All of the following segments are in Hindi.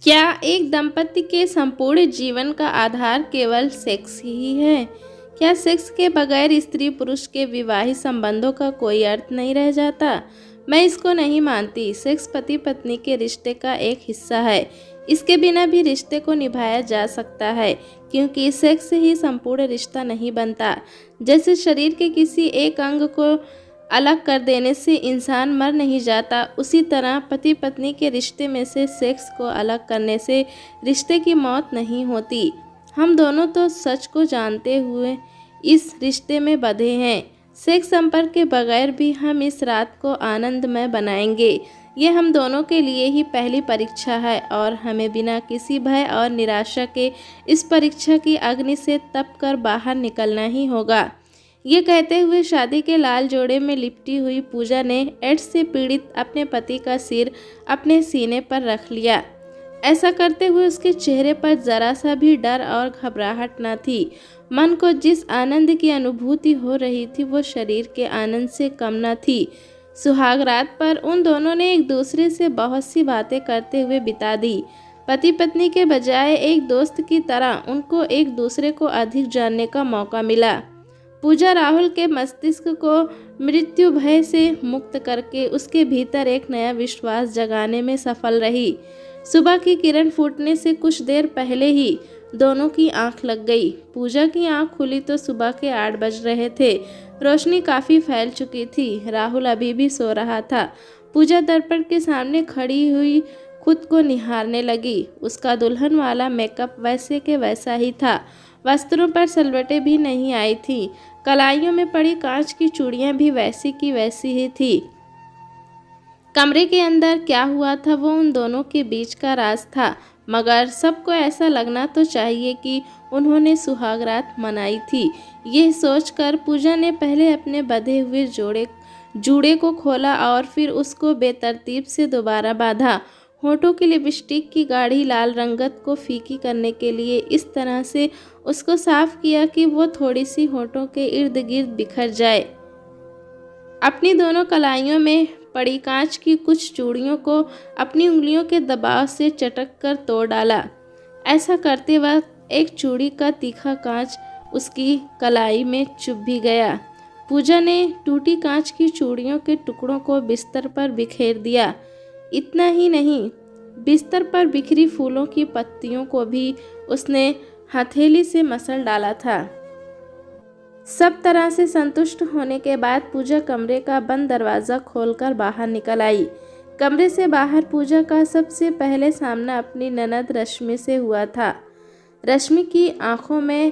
क्या एक दंपति के संपूर्ण जीवन का आधार केवल सेक्स ही है? क्या सेक्स के बगैर स्त्री पुरुष के वैवाहिक संबंधों का कोई अर्थ नहीं रह जाता? मैं इसको नहीं मानती। सेक्स पति पत्नी के रिश्ते का एक हिस्सा है। इसके बिना भी रिश्ते को निभाया जा सकता है, क्योंकि सेक्स से ही संपूर्ण रिश्ता नहीं बनता। जैसे शरीर के किसी एक अंग को अलग कर देने से इंसान मर नहीं जाता, उसी तरह पति पत्नी के रिश्ते में से सेक्स को अलग करने से रिश्ते की मौत नहीं होती। हम दोनों तो सच को जानते हुए इस रिश्ते में बंधे हैं। सेक्स संपर्क के बगैर भी हम इस रात को आनंदमय बनाएंगे। ये हम दोनों के लिए ही पहली परीक्षा है और हमें बिना किसी भय और निराशा के इस परीक्षा की अग्नि से तप कर बाहर निकलना ही होगा। ये कहते हुए शादी के लाल जोड़े में लिपटी हुई पूजा ने एड्स से पीड़ित अपने पति का सिर अपने सीने पर रख लिया। ऐसा करते हुए उसके चेहरे पर जरा सा भी डर और घबराहट न थी। मन को जिस आनंद की अनुभूति हो रही थी वो शरीर के आनंद से कम न थी। सुहाग रात पर उन दोनों ने एक दूसरे से बहुत सी बातें करते हुए बिता दी। पति पत्नी के बजाय एक दोस्त की तरह उनको एक दूसरे को अधिक जानने का मौका मिला। पूजा राहुल के मस्तिष्क को मृत्यु भय से मुक्त करके उसके भीतर एक नया विश्वास जगाने में सफल रही। सुबह की किरण फूटने से कुछ देर पहले ही दोनों की आंख लग गई। पूजा की आंख खुली तो सुबह के 8 बज रहे थे। रोशनी काफ़ी फैल चुकी थी। राहुल अभी भी सो रहा था। पूजा दर्पण के सामने खड़ी हुई खुद को निहारने लगी। उसका दुल्हन वाला मेकअप वैसे के वैसा ही था। वस्त्रों पर सलवटें भी नहीं आई थी। कलाइयों में पड़ी कांच की चूड़ियां भी वैसी की वैसी ही थी। कमरे के अंदर क्या हुआ था वो उन दोनों के बीच का राज था, मगर सबको ऐसा लगना तो चाहिए कि उन्होंने सुहागरात मनाई थी। यह सोचकर पूजा ने पहले अपने बंधे हुए जूड़े को खोला और फिर उसको बेतरतीब से दोबारा बांधा। होठों की लिपस्टिक की गाढ़ी लाल रंगत को फीकी करने के लिए इस तरह से उसको साफ किया कि वो थोड़ी सी होठों के इर्द गिर्द बिखर जाए। अपनी दोनों कलाइयों में पड़ी कांच की कुछ चूड़ियों को अपनी उंगलियों के दबाव से चटक कर तोड़ डाला। ऐसा करते वक्त एक चूड़ी का तीखा कांच उसकी कलाई में चुभ भी गया। पूजा ने टूटी कांच की चूड़ियों के टुकड़ों को बिस्तर पर बिखेर दिया। इतना ही नहीं, बिस्तर पर बिखरी फूलों की पत्तियों को भी उसने हथेली से मसल डाला था। सब तरह से संतुष्ट होने के बाद पूजा कमरे का बंद दरवाज़ा खोलकर बाहर निकल आई। कमरे से बाहर पूजा का सबसे पहले सामना अपनी ननद रश्मि से हुआ था। रश्मि की आंखों में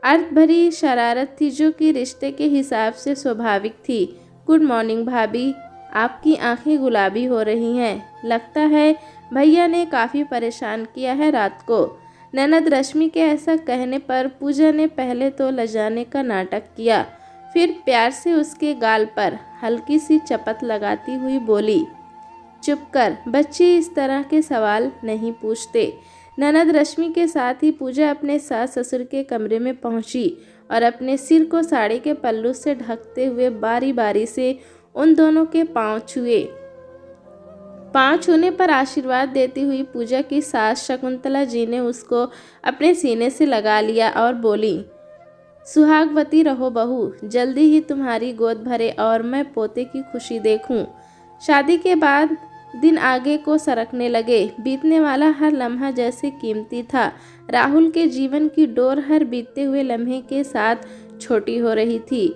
अर्थ भरी शरारत थी, जो कि रिश्ते के हिसाब से स्वाभाविक थी। गुड मॉर्निंग भाभी, आपकी आंखें गुलाबी हो रही हैं। लगता है भैया ने काफ़ी परेशान किया है रात को। ननद रश्मि के ऐसा कहने पर पूजा ने पहले तो लजाने का नाटक किया, फिर प्यार से उसके गाल पर हल्की सी चपत लगाती हुई बोली, चुप कर, बच्चे इस तरह के सवाल नहीं पूछते। ननद रश्मि के साथ ही पूजा अपने सास ससुर के कमरे में पहुंची और अपने सिर को साड़ी के पल्लू से ढकते हुए बारी बारी से उन दोनों के पांव छुए। पांव छूने पर आशीर्वाद देती हुई पूजा की सास शकुंतला जी ने उसको अपने सीने से लगा लिया और बोली, सुहागवती रहो बहू, जल्दी ही तुम्हारी गोद भरे और मैं पोते की खुशी देखूं। शादी के बाद दिन आगे को सरकने लगे। बीतने वाला हर लम्हा जैसे कीमती था। राहुल के जीवन की डोर हर बीतते हुए लम्हे के साथ छोटी हो रही थी।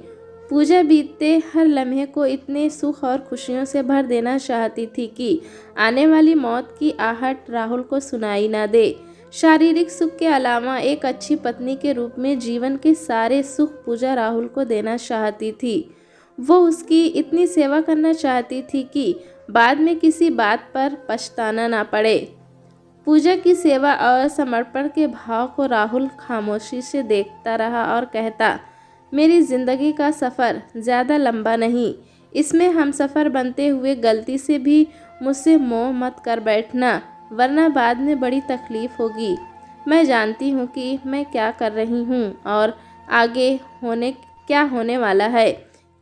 पूजा बीतते हर लम्हे को इतने सुख और खुशियों से भर देना चाहती थी कि आने वाली मौत की आहट राहुल को सुनाई ना दे। शारीरिक सुख के अलावा एक अच्छी पत्नी के रूप में जीवन के सारे सुख पूजा राहुल को देना चाहती थी। वो उसकी इतनी सेवा करना चाहती थी कि बाद में किसी बात पर पछताना ना पड़े। पूजा की सेवा और समर्पण के भाव को राहुल खामोशी से देखता रहा और कहता, मेरी ज़िंदगी का सफ़र ज़्यादा लंबा नहीं, इसमें हम सफ़र बनते हुए गलती से भी मुझसे मोह मत कर बैठना, वरना बाद में बड़ी तकलीफ़ होगी। मैं जानती हूँ कि मैं क्या कर रही हूँ और आगे क्या होने वाला है,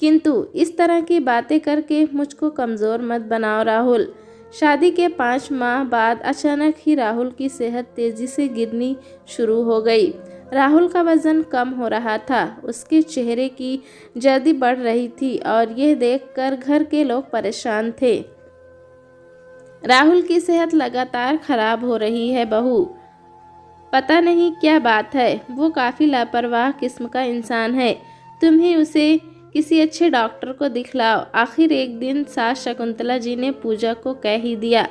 किंतु इस तरह की बातें करके मुझको कमज़ोर मत बनाओ राहुल। शादी के 5 माह बाद अचानक ही राहुल की सेहत तेजी से गिरनी शुरू हो गई। राहुल का वजन कम हो रहा था, उसके चेहरे की जर्दी बढ़ रही थी और यह देखकर घर के लोग परेशान थे। राहुल की सेहत लगातार खराब हो रही है बहू, पता नहीं क्या बात है। वो काफ़ी लापरवाह किस्म का इंसान है। तुम्हें उसे किसी अच्छे डॉक्टर को दिखलाओ। आखिर एक दिन सास शकुंतला जी ने पूजा को कह ही दिया।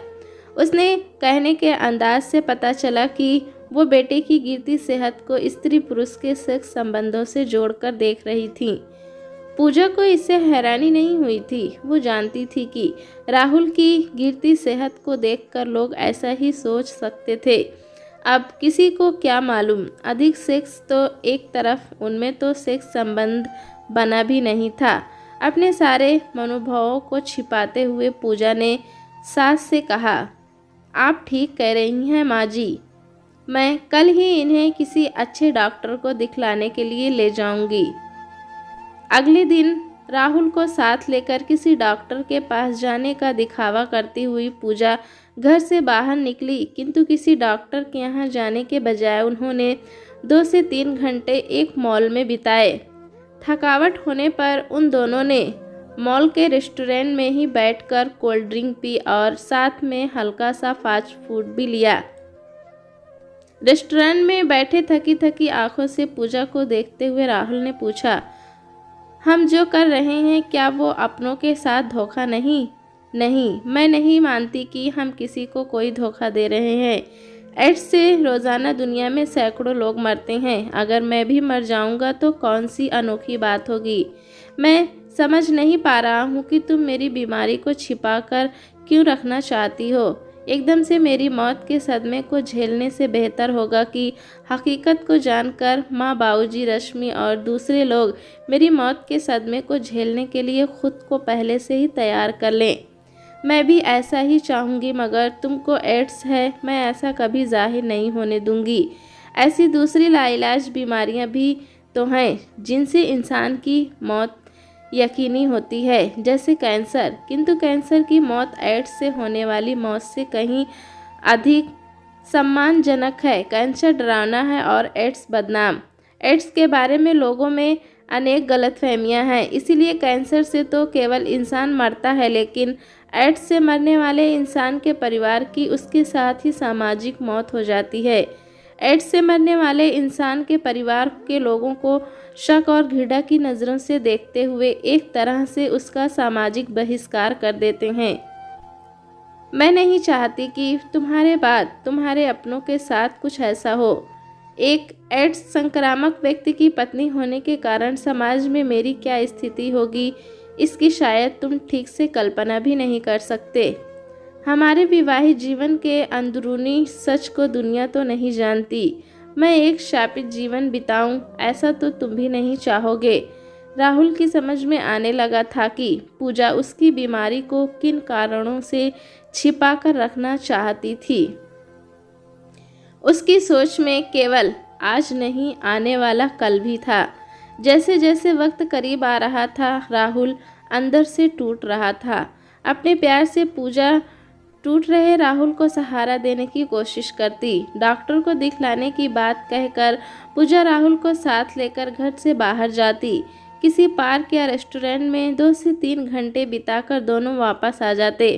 उसने कहने के अंदाज से पता चला कि वो बेटे की गिरती सेहत को स्त्री पुरुष के सेक्स संबंधों से जोड़कर देख रही थी। पूजा को इससे हैरानी नहीं हुई थी। वो जानती थी कि राहुल की गिरती सेहत को देखकर लोग ऐसा ही सोच सकते थे। अब किसी को क्या मालूम, अधिक सेक्स तो एक तरफ, उनमें तो सेक्स संबंध बना भी नहीं था। अपने सारे मनोभावों को छिपाते हुए पूजा ने सास से कहा, आप ठीक कह रही हैं माँ जी, मैं कल ही इन्हें किसी अच्छे डॉक्टर को दिखलाने के लिए ले जाऊंगी। अगले दिन राहुल को साथ लेकर किसी डॉक्टर के पास जाने का दिखावा करती हुई पूजा घर से बाहर निकली, किंतु किसी डॉक्टर के यहाँ जाने के बजाय उन्होंने 2 से 3 घंटे एक मॉल में बिताए। थकावट होने पर उन दोनों ने मॉल के रेस्टोरेंट में ही बैठकर कोल्ड ड्रिंक पी और साथ में हल्का सा फास्ट फूड भी लिया। रेस्टोरेंट में बैठे थकी थकी आंखों से पूजा को देखते हुए राहुल ने पूछा, हम जो कर रहे हैं क्या वो अपनों के साथ धोखा नहीं? नहीं, मैं नहीं मानती कि हम किसी को कोई धोखा दे रहे हैं। एड्स से रोज़ाना दुनिया में सैकड़ों लोग मरते हैं। अगर मैं भी मर जाऊंगा तो कौन सी अनोखी बात होगी। मैं समझ नहीं पा रहा हूँ कि तुम मेरी बीमारी को छिपा कर क्यों रखना चाहती हो। एकदम से मेरी मौत के सदमे को झेलने से बेहतर होगा कि हकीकत को जानकर माँ, बाबूजी, रश्मि और दूसरे लोग मेरी मौत के सदमे को झेलने के लिए खुद को पहले से ही तैयार कर लें। मैं भी ऐसा ही चाहूँगी, मगर तुमको एड्स है, मैं ऐसा कभी जाहिर नहीं होने दूंगी। ऐसी दूसरी लाइलाज बीमारियाँ भी तो हैं जिनसे इंसान की मौत यकीनी होती है, जैसे कैंसर, किंतु कैंसर की मौत एड्स से होने वाली मौत से कहीं अधिक सम्मानजनक है। कैंसर डरावना है और एड्स बदनाम। एड्स के बारे में लोगों में अनेक गलतफहमियां हैं, इसीलिए कैंसर से तो केवल इंसान मरता है, लेकिन एड्स से मरने वाले इंसान के परिवार की उसके साथ ही सामाजिक मौत हो जाती है। एड्स से मरने वाले इंसान के परिवार के लोगों को शक और घृणा की नज़रों से देखते हुए एक तरह से उसका सामाजिक बहिष्कार कर देते हैं। मैं नहीं चाहती कि तुम्हारे बाद तुम्हारे अपनों के साथ कुछ ऐसा हो। एक एड्स संक्रामक व्यक्ति की पत्नी होने के कारण समाज में मेरी क्या स्थिति होगी, इसकी शायद तुम ठीक से कल्पना भी नहीं कर सकते। हमारे विवाहित जीवन के अंदरूनी सच को दुनिया तो नहीं जानती। मैं एक शापित जीवन बिताऊं, ऐसा तो तुम भी नहीं चाहोगे। राहुल की समझ में आने लगा था कि पूजा उसकी बीमारी को किन कारणों से छिपा कर रखना चाहती थी। उसकी सोच में केवल आज नहीं, आने वाला कल भी था। जैसे जैसे वक्त करीब आ रहा था, राहुल अंदर से टूट रहा था। अपने प्यार से पूजा टूट रहे राहुल को सहारा देने की कोशिश करती। डॉक्टर को दिखलाने की बात कहकर पूजा राहुल को साथ लेकर घर से बाहर जाती। किसी पार्क या रेस्टोरेंट में 2 से 3 घंटे बिताकर दोनों वापस आ जाते।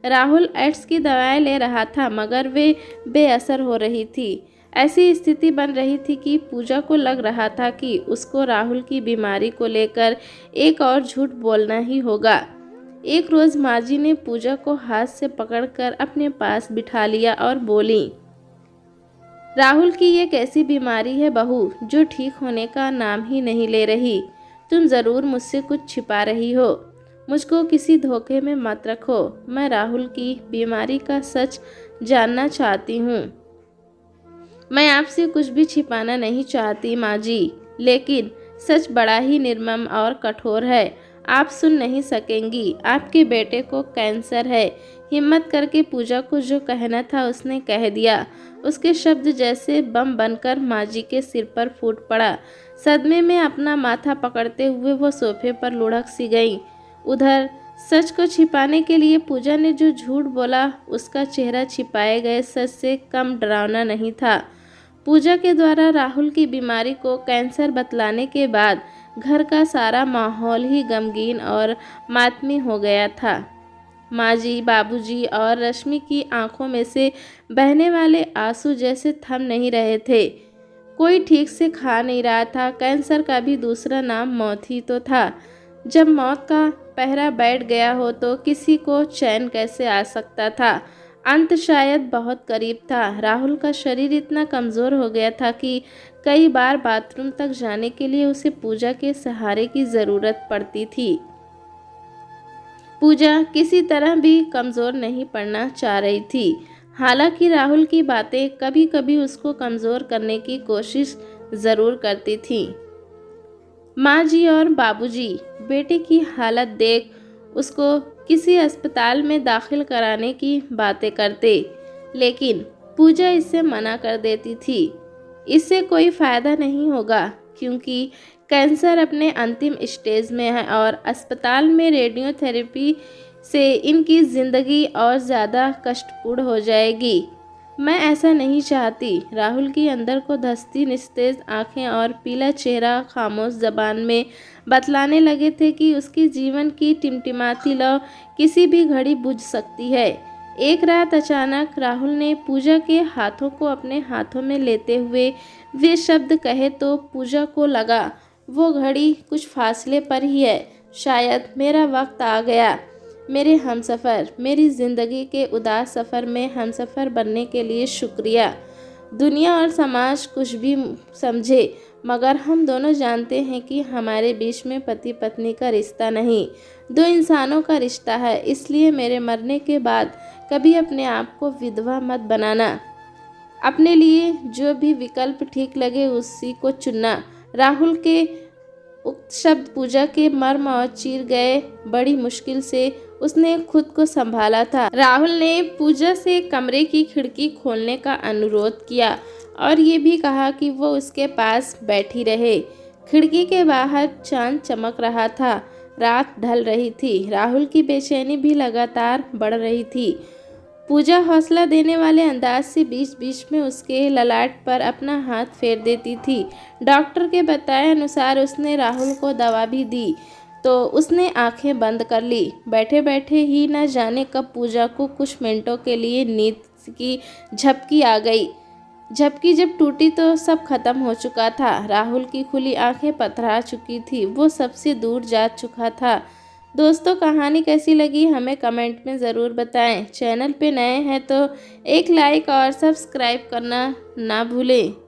राहुल एड्स की दवाएं ले रहा था, मगर वे बेअसर हो रही थी। ऐसी स्थिति बन रही थी कि पूजा को लग रहा था कि उसको राहुल की बीमारी को लेकर एक और झूठ बोलना ही होगा। एक रोज़ माजी ने पूजा को हाथ से पकड़कर अपने पास बिठा लिया और बोली, राहुल की ये कैसी बीमारी है बहू, जो ठीक होने का नाम ही नहीं ले रही। तुम ज़रूर मुझसे कुछ छिपा रही हो। मुझको किसी धोखे में मत रखो। मैं राहुल की बीमारी का सच जानना चाहती हूँ। मैं आपसे कुछ भी छिपाना नहीं चाहती माँ जी, लेकिन सच बड़ा ही निर्मम और कठोर है। आप सुन नहीं सकेंगी। आपके बेटे को कैंसर है। हिम्मत करके पूजा को जो कहना था उसने कह दिया। उसके शब्द जैसे बम बनकर माजी के सिर पर फूट पड़ा। सदमे में अपना माथा पकड़ते हुए वो सोफे पर लुढ़क सी गई। उधर सच को छिपाने के लिए पूजा ने जो झूठ बोला उसका चेहरा छिपाए गए सच से कम डरावना नहीं था। पूजा के द्वारा राहुल की बीमारी को कैंसर बतलाने के बाद घर का सारा माहौल ही गमगीन और मातमी हो गया था। माँ जी, बाबूजी और रश्मि की आंखों में से बहने वाले आंसू जैसे थम नहीं रहे थे। कोई ठीक से खा नहीं रहा था। कैंसर का भी दूसरा नाम मौत ही तो था। जब मौत का पहरा बैठ गया हो तो किसी को चैन कैसे आ सकता था। अंत शायद बहुत करीब था। राहुल का शरीर इतना कमज़ोर हो गया था कि कई बार बाथरूम तक जाने के लिए उसे पूजा के सहारे की ज़रूरत पड़ती थी। पूजा किसी तरह भी कमज़ोर नहीं पड़ना चाह रही थी। हालांकि राहुल की बातें कभी कभी उसको कमज़ोर करने की कोशिश ज़रूर करती थीं। माँ जी और बाबूजी बेटे की हालत देख उसको किसी अस्पताल में दाखिल कराने की बातें करते, लेकिन पूजा इससे मना कर देती थी। इससे कोई फ़ायदा नहीं होगा क्योंकि कैंसर अपने अंतिम स्टेज में है और अस्पताल में रेडियोथेरेपी से इनकी ज़िंदगी और ज़्यादा कष्टपूर्ण हो जाएगी। मैं ऐसा नहीं चाहती। राहुल की अंदर को धंसती निस्तेज आंखें और पीला चेहरा खामोश ज़बान में बतलाने लगे थे कि उसकी जीवन की टिमटिमाती लौ किसी भी घड़ी बुझ सकती है। एक रात अचानक राहुल ने पूजा के हाथों को अपने हाथों में लेते हुए वे शब्द कहे तो पूजा को लगा वो घड़ी कुछ फासले पर ही है। शायद मेरा वक्त आ गया। मेरे हमसफ़र, मेरी ज़िंदगी के उदास सफ़र में हमसफ़र बनने के लिए शुक्रिया। दुनिया और समाज कुछ भी समझे, मगर हम दोनों जानते हैं कि हमारे बीच में पति पत्नी का रिश्ता नहीं, दो इंसानों का रिश्ता है। इसलिए मेरे मरने के बाद कभी अपने आप को विधवा मत बनाना। अपने लिए जो भी विकल्प ठीक लगे उसी को चुनना। राहुल के उक्त शब्द पूजा के मर्म और चीर गए। बड़ी मुश्किल से उसने खुद को संभाला था। राहुल ने पूजा से कमरे की खिड़की खोलने का अनुरोध किया और ये भी कहा कि वो उसके पास बैठी रहे। खिड़की के बाहर चांद चमक रहा था। रात ढल रही थी। राहुल की बेचैनी भी लगातार बढ़ रही थी। पूजा हौसला देने वाले अंदाज से बीच बीच में उसके ललाट पर अपना हाथ फेर देती थी। डॉक्टर के बताए अनुसार उसने राहुल को दवा भी दी तो उसने आंखें बंद कर ली। बैठे बैठे ही न जाने कब पूजा को कुछ मिनटों के लिए नींद की झपकी आ गई। झपकी जब टूटी तो सब खत्म हो चुका था। राहुल की खुली आंखें पथरा चुकी थी। वो सबसे दूर जा चुका था। दोस्तों, कहानी कैसी लगी हमें कमेंट में ज़रूर बताएं। चैनल पे नए हैं तो एक लाइक और सब्सक्राइब करना ना भूलें।